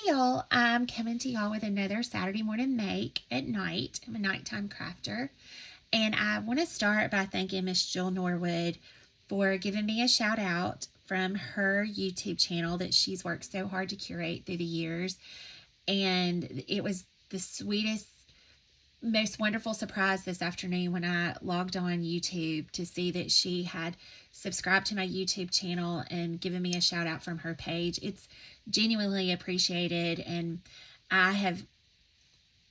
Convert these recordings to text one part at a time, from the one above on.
y'all. I'm coming to y'all with another Saturday morning make at night. I'm a nighttime crafter. And I want to start by thanking Miss Jill Norwood for giving me a shout out from her YouTube channel that she's worked so hard to curate through the years. And it was the sweetest, most wonderful surprise this afternoon when I logged on YouTube to see that she had subscribed to my YouTube channel and given me a shout out from her page. It's genuinely appreciated, and I have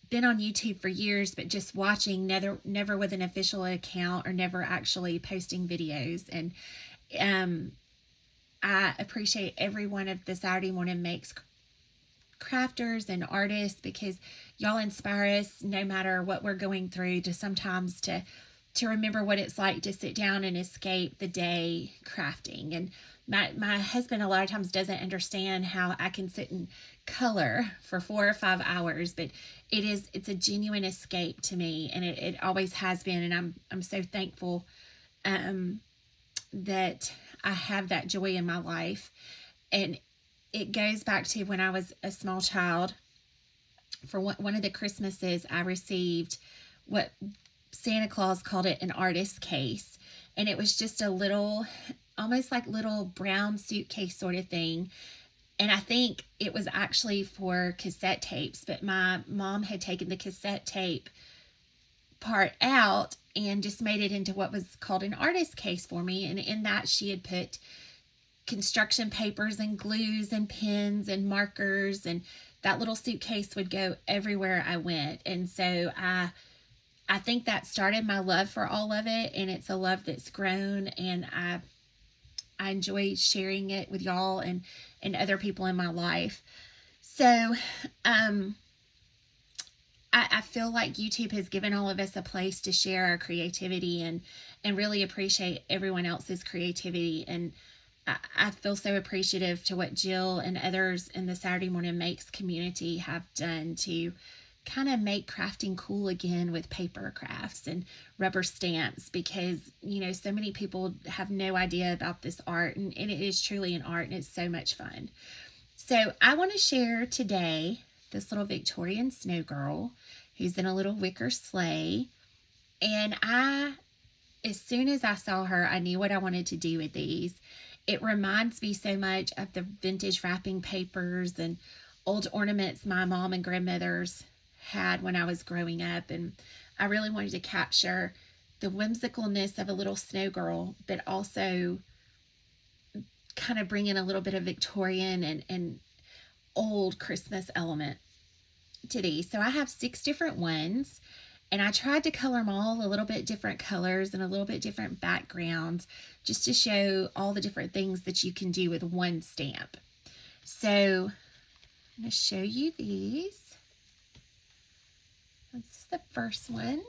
been on YouTube for years, but just watching, never with an official account or never actually posting videos. And I appreciate every one of the Saturday Morning Makes crafters and artists, because y'all inspire us no matter what we're going through, to sometimes to remember what it's like to sit down and escape the day crafting. And my husband a lot of times doesn't understand how I can sit and color for 4 or 5 hours, but it's a genuine escape to me, and it always has been. And I'm so thankful that I have that joy in my life. And it goes back to when I was a small child. For one of the Christmases, I received what Santa Claus called it an artist case. And it was just a little, almost like little brown suitcase sort of thing. And I think it was actually for cassette tapes, but my mom had taken the cassette tape part out and just made it into what was called an artist case for me. And in that, she had put construction papers and glues and pens and markers, and that little suitcase would go everywhere I went. And so I think that started my love for all of it, and it's a love that's grown, and I enjoy sharing it with y'all and other people in my life. So I feel like YouTube has given all of us a place to share our creativity and really appreciate everyone else's creativity. And I feel so appreciative to what Jill and others in the Saturday Morning Makes community have done to kind of make crafting cool again with paper crafts and rubber stamps, because, you know, so many people have no idea about this art, and it is truly an art, and it's so much fun. So I want to share today this little Victorian snow girl who's in a little wicker sleigh. And as soon as I saw her, I knew what I wanted to do with these. It reminds me so much of the vintage wrapping papers and old ornaments my mom and grandmothers had when I was growing up. And I really wanted to capture the whimsicalness of a little snow girl, but also kind of bring in a little bit of Victorian and old Christmas element to these. So I have 6 different ones, and I tried to color them all a little bit different colors and a little bit different backgrounds, just to show all the different things that you can do with one stamp. So I'm going to show you these. This is the first one.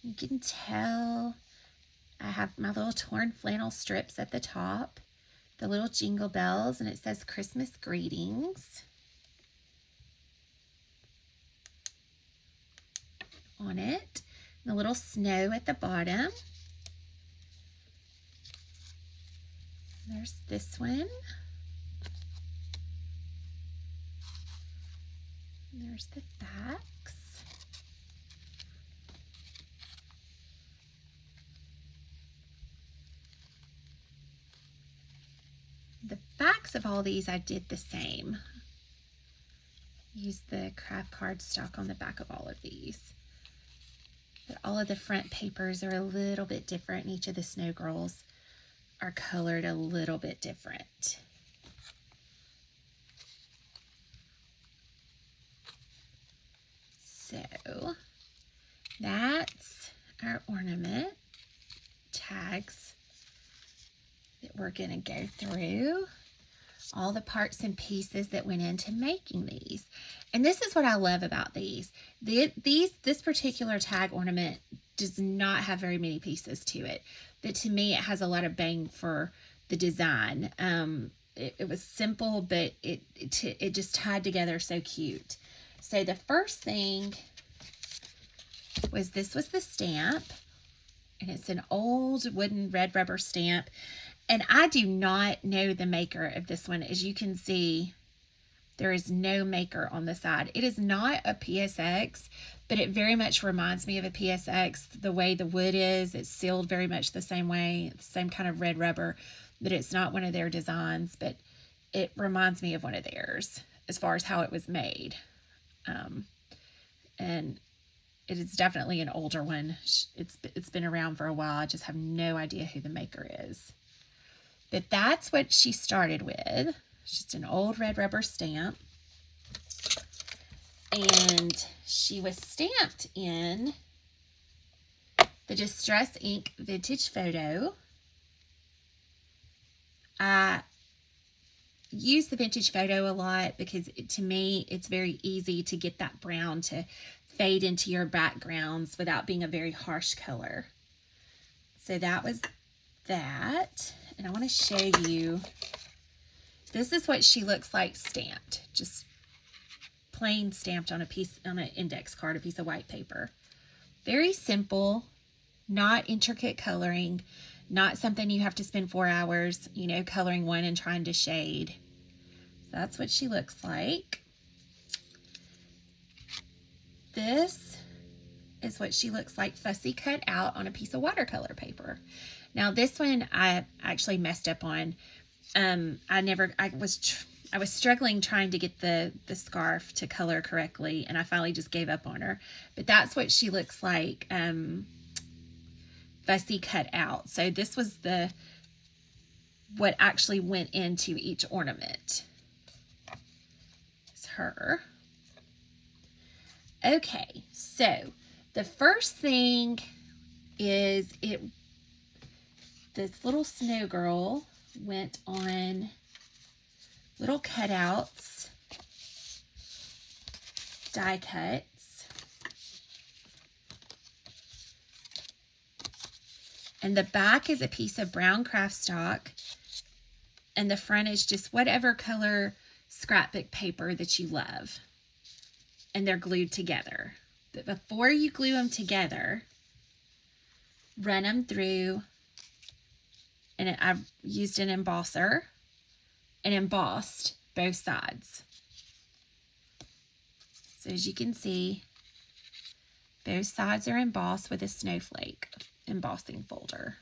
You can tell I have my little torn flannel strips at the top, the little jingle bells, and it says Christmas greetings on it. The little snow at the bottom. There's this one. There's the backs. The backs of all these I did the same. Use the craft cardstock on the back of all of these. But all of the front papers are a little bit different, and each of the snow girls are colored a little bit different. So that's our ornament tags that we're going to go through. All the parts and pieces that went into making these. And this is what I love about these. This particular tag ornament does not have very many pieces to it. But to me, it has a lot of bang for the design. It was simple, but it just tied together so cute. So the first thing was, this was the stamp. And it's an old wooden red rubber stamp. And I do not know the maker of this one. As you can see, there is no maker on the side. It is not a PSX, but it very much reminds me of a PSX. The way the wood is, it's sealed very much the same way, the same kind of red rubber, but it's not one of their designs, but it reminds me of one of theirs as far as how it was made. And it is definitely an older one. It's been around for a while. I just have no idea who the maker is. But that's what she started with. It's just an old red rubber stamp. And she was stamped in the Distress Ink Vintage Photo. I use the Vintage Photo a lot because to me it's very easy to get that brown to fade into your backgrounds without being a very harsh color. So that was that. And I want to show you, this is what she looks like stamped, just plain stamped on an index card, a piece of white paper. Very simple, not intricate coloring, not something you have to spend 4 hours, coloring one and trying to shade. So that's what she looks like. This is what she looks like fussy cut out on a piece of watercolor paper. Now this one I actually messed up on. I was struggling trying to get the scarf to color correctly, and I finally just gave up on her. But that's what she looks like, fussy cut out. So this was what actually went into each ornament. It's her. Okay, so the first thing is this little snow girl went on little cutouts, die cuts, and the back is a piece of brown craft stock, and the front is just whatever color scrapbook paper that you love, and they're glued together. But before you glue them together, run them through, and I've used an embosser and embossed both sides. So as you can see, both sides are embossed with a snowflake embossing folder.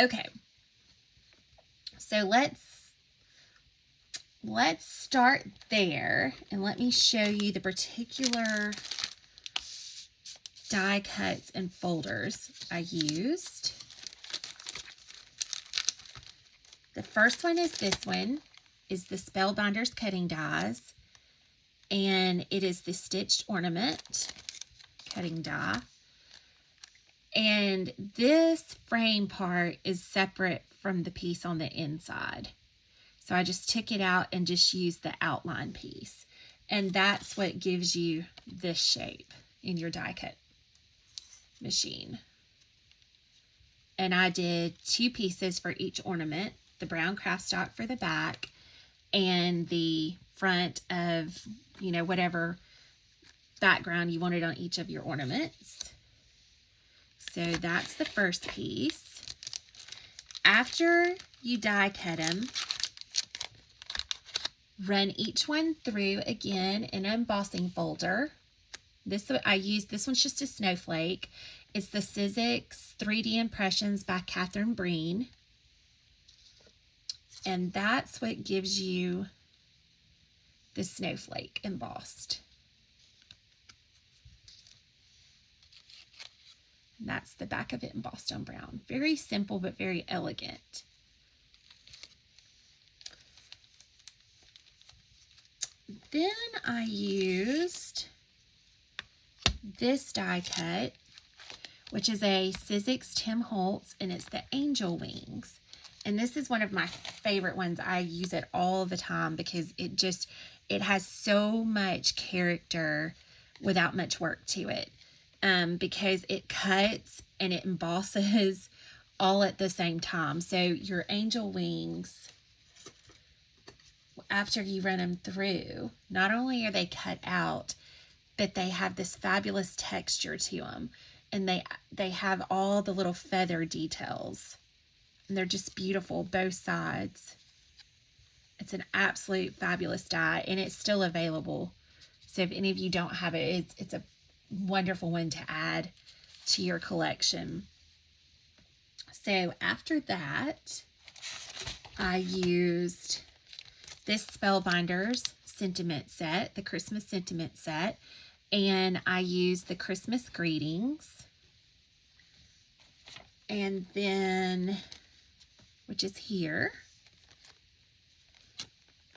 Okay, so let's start there, and let me show you the particular die cuts and folders I used. The first one is this one, is the Spellbinders cutting dies, and it is the Stitched Ornament cutting die. And this frame part is separate from the piece on the inside. So I just took it out and just used the outline piece. And that's what gives you this shape in your die cut machine. And I did 2 pieces for each ornament, the brown craft stock for the back and the front of, whatever background you wanted on each of your ornaments. So that's the first piece. After you die cut them, run each one through again in an embossing folder. This one's just a snowflake. It's the Sizzix 3D Impressions by Catherine Breen. And that's what gives you the snowflake embossed. And that's the back of it embossed on brown. Very simple, but very elegant. Then I used this die cut, which is a Sizzix Tim Holtz, and it's the Angel Wings. And this is one of my favorite ones. I use it all the time because it has so much character without much work to it. Because it cuts and it embosses all at the same time. So your angel wings, after you run them through, not only are they cut out, but they have this fabulous texture to them. and they have all the little feather details, and they're just beautiful, both sides. It's an absolute fabulous die, and it's still available. So if any of you don't have it, it's a wonderful one to add to your collection. So after that, I used this Spellbinders sentiment set, the Christmas sentiment set, and I used the Christmas greetings. And then, which is here.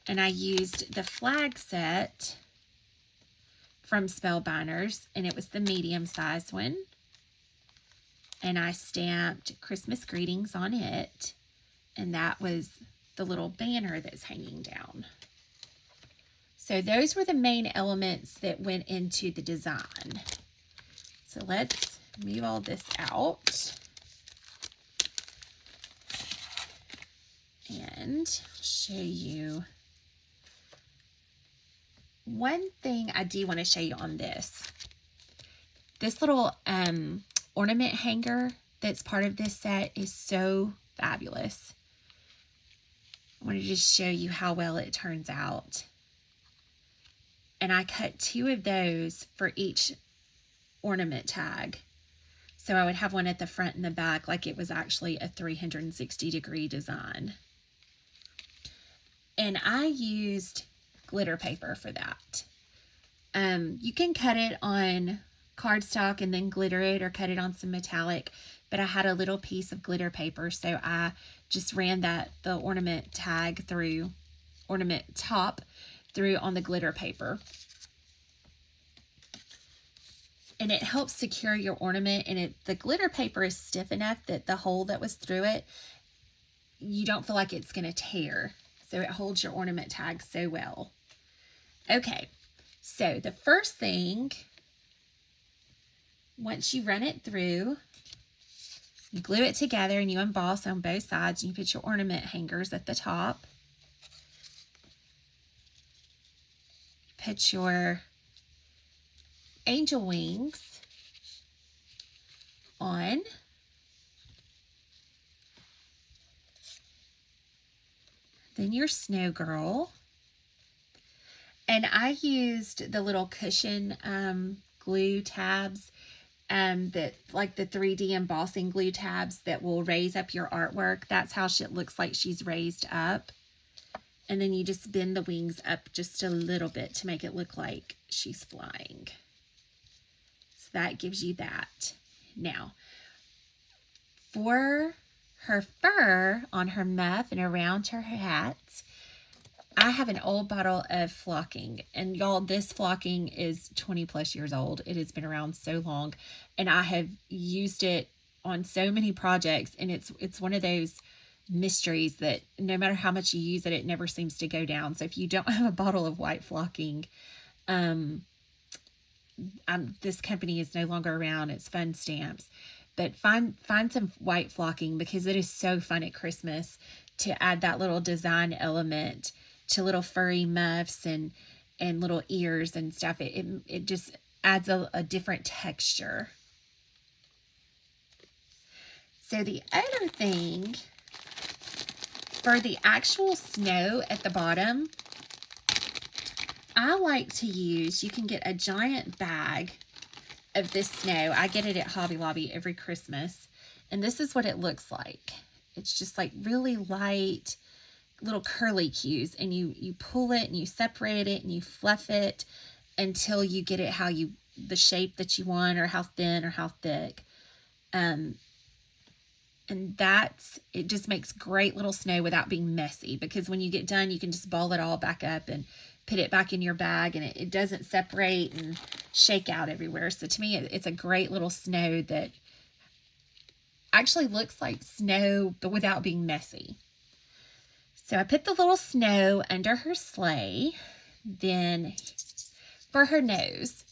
And I used the flag set from Spellbinders, and it was the medium size one. And I stamped Christmas greetings on it, and that was the little banner that's hanging down. So those were the main elements that went into the design. So let's move all this out. And show you one thing I do want to show you on this. This little ornament hanger that's part of this set is so fabulous. I want to just show you how well it turns out. And I cut 2 of those for each ornament tag. So I would have one at the front and the back, like it was actually a 360-degree design. And I used glitter paper for that. You can cut it on cardstock and then glitter it, or cut it on some metallic, but I had a little piece of glitter paper, so I just ran the ornament tag through, ornament top through on the glitter paper. And it helps secure your ornament, and the glitter paper is stiff enough that the hole that was through it, you don't feel like it's going to tear. So it holds your ornament tag so well. Okay, so the first thing, once you run it through, you glue it together and you emboss on both sides, and you put your ornament hangers at the top. Put your angel wings on. Then your snow girl. And I used the little cushion glue tabs, that like the 3D embossing glue tabs that will raise up your artwork. That's how it looks like she's raised up. And then you just bend the wings up just a little bit to make it look like she's flying. So that gives you that. Now, for her fur on her muff and around her hat, I have an old bottle of flocking, and y'all, this flocking is 20 plus years old. It has been around so long, and I have used it on so many projects, and it's one of those mysteries that no matter how much you use it, it never seems to go down. So if you don't have a bottle of white flocking, this company is no longer around. It's Fun Stamps, but find some white flocking, because it is so fun at Christmas to add that little design element to little furry muffs and little ears and stuff. It just adds a different texture. So the other thing, for the actual snow at the bottom, I like to use, you can get a giant bag of this snow. I get it at Hobby Lobby every Christmas, and this is what it looks like. It's just like really light little curly cues, and you pull it and you separate it and you fluff it until you get it the shape that you want, or how thin or how thick. And it just makes great little snow without being messy, because when you get done, you can just ball it all back up and put it back in your bag, and it doesn't separate and shake out everywhere. So to me, it's a great little snow that actually looks like snow, but without being messy. So I put the little snow under her sleigh. Then for her nose,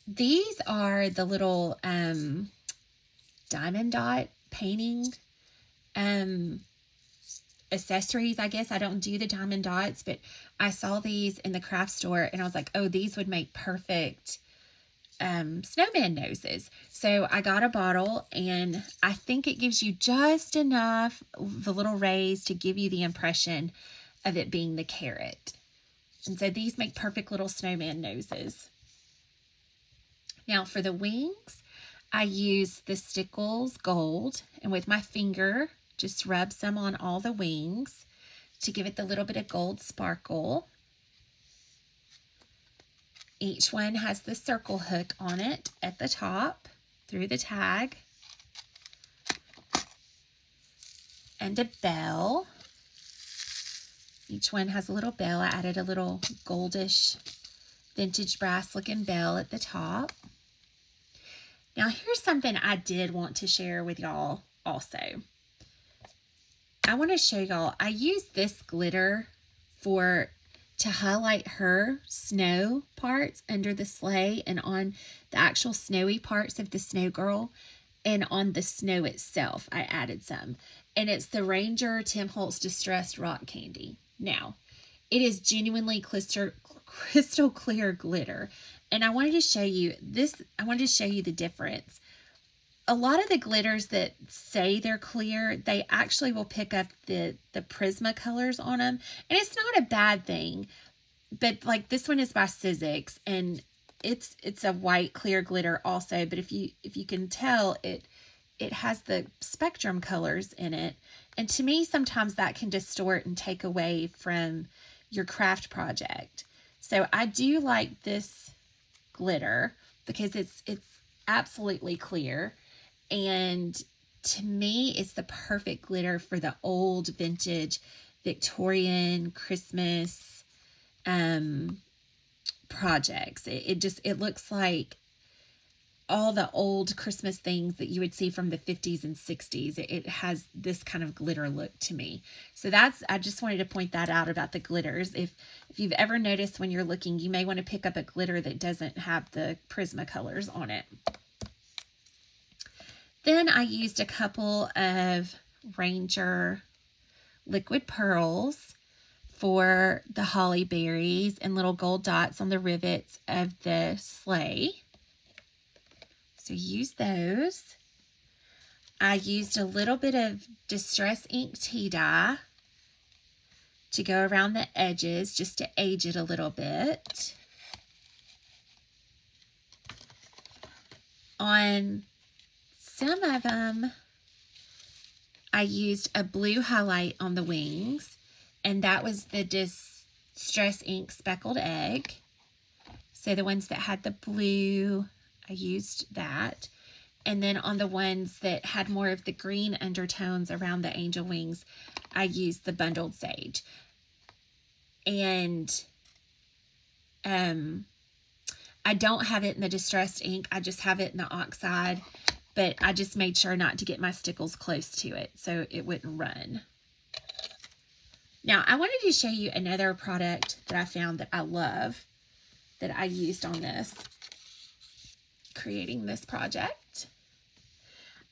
these are the little diamond dot painting accessories, I guess. I don't do the diamond dots, but I saw these in the craft store, and I was like, oh, these would make perfect snowman noses. So I got a bottle, and I think it gives you just enough, the little rays, to give you the impression of it being the carrot. And so these make perfect little snowman noses. Now for the wings, I use the Stickles Gold, and with my finger, just rub some on all the wings to give it the little bit of gold sparkle. Each one has the circle hook on it at the top through the tag, and a bell. Each one has a little bell. I added a little goldish vintage brass looking bell at the top. Now here's something I did want to share with y'all also. I want to show y'all, I use this glitter to highlight her snow parts under the sleigh and on the actual snowy parts of the snow girl, and on the snow itself I added some. And it's the Ranger Tim Holtz Distressed Rock Candy. Now, it is genuinely crystal clear glitter. And I wanted to show you this. I wanted to show you the difference. A lot of the glitters that say they're clear, they actually will pick up the Prisma colors on them. And it's not a bad thing. But like this one is by Sizzix, and it's a white clear glitter also. But if you can tell, it has the spectrum colors in it. And to me, sometimes that can distort and take away from your craft project. So I do like this glitter because it's absolutely clear, and to me it's the perfect glitter for the old vintage Victorian Christmas projects. It looks like all the old Christmas things that you would see from the 50s and 60s. It has this kind of glitter look to me. So I just wanted to point that out about the glitters. If you've ever noticed when you're looking, you may want to pick up a glitter that doesn't have the Prisma colors on it. Then I used a couple of Ranger liquid pearls for the holly berries and little gold dots on the rivets of the sleigh. So use those. I used a little bit of Distress Ink tea dye to go around the edges just to age it a little bit. On some of them, I used a blue highlight on the wings, and that was the Distress Ink Speckled Egg. So the ones that had the blue, I used that. And then on the ones that had more of the green undertones around the angel wings, I used the Bundled Sage. And I don't have it in the distressed ink. I just have it in the oxide. But I just made sure not to get my stickles close to it so it wouldn't run. Now, I wanted to show you another product that I found that I love that I used on this, creating this project.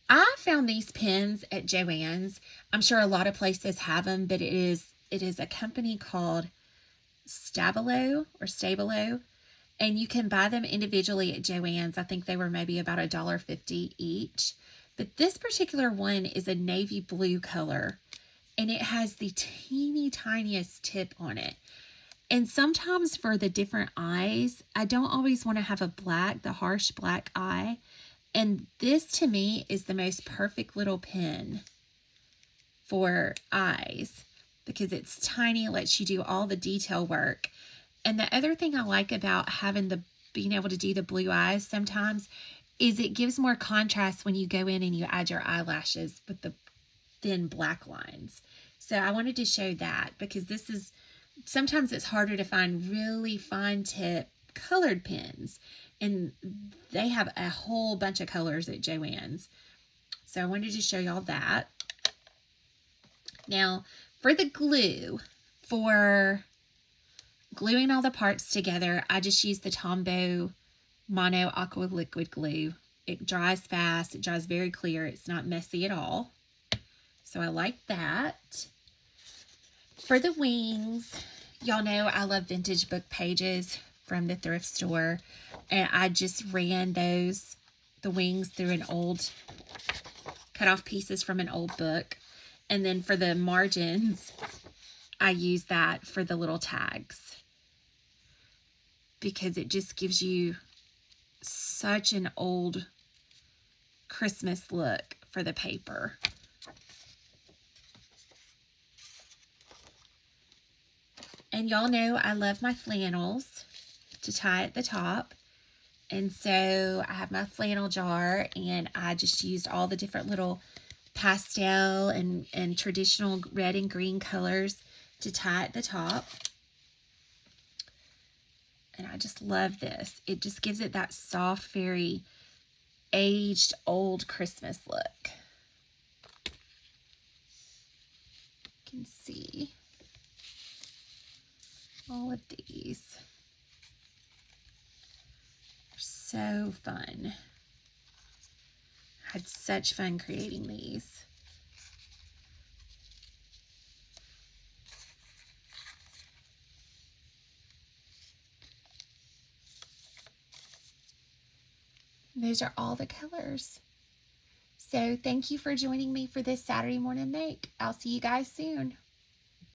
I found these pins at Joann's. I'm sure a lot of places have them, but it is a company called Stabilo, and you can buy them individually at Joann's. I think they were maybe about $1.50 each. But this particular one is a navy blue color, and it has the teeny tiniest tip on it. And sometimes for the different eyes, I don't always want to have the harsh black eye. And this to me is the most perfect little pen for eyes because it's tiny, lets you do all the detail work. And the other thing I like about being able to do the blue eyes sometimes is it gives more contrast when you go in and you add your eyelashes with the thin black lines. So I wanted to show that because sometimes it's harder to find really fine tip colored pens, and they have a whole bunch of colors at Joann's. So I wanted to show y'all that. Now for the glue, for gluing all the parts together, I just use the Tombow Mono Aqua Liquid Glue. It dries fast. It dries very clear. It's not messy at all. So I like that. For the wings, y'all know I love vintage book pages from the thrift store, and I just ran the wings through an old, cut off pieces from an old book, and then for the margins, I use that for the little tags, because it just gives you such an old Christmas look for the paper. And y'all know I love my flannels to tie at the top. And so I have my flannel jar, and I just used all the different little pastel and traditional red and green colors to tie at the top. And I just love this. It just gives it that soft, very aged, old Christmas look. You can see all of these. They're so fun. I had such fun creating these. Those are all the colors. So thank you for joining me for this Saturday morning make. I'll see you guys soon.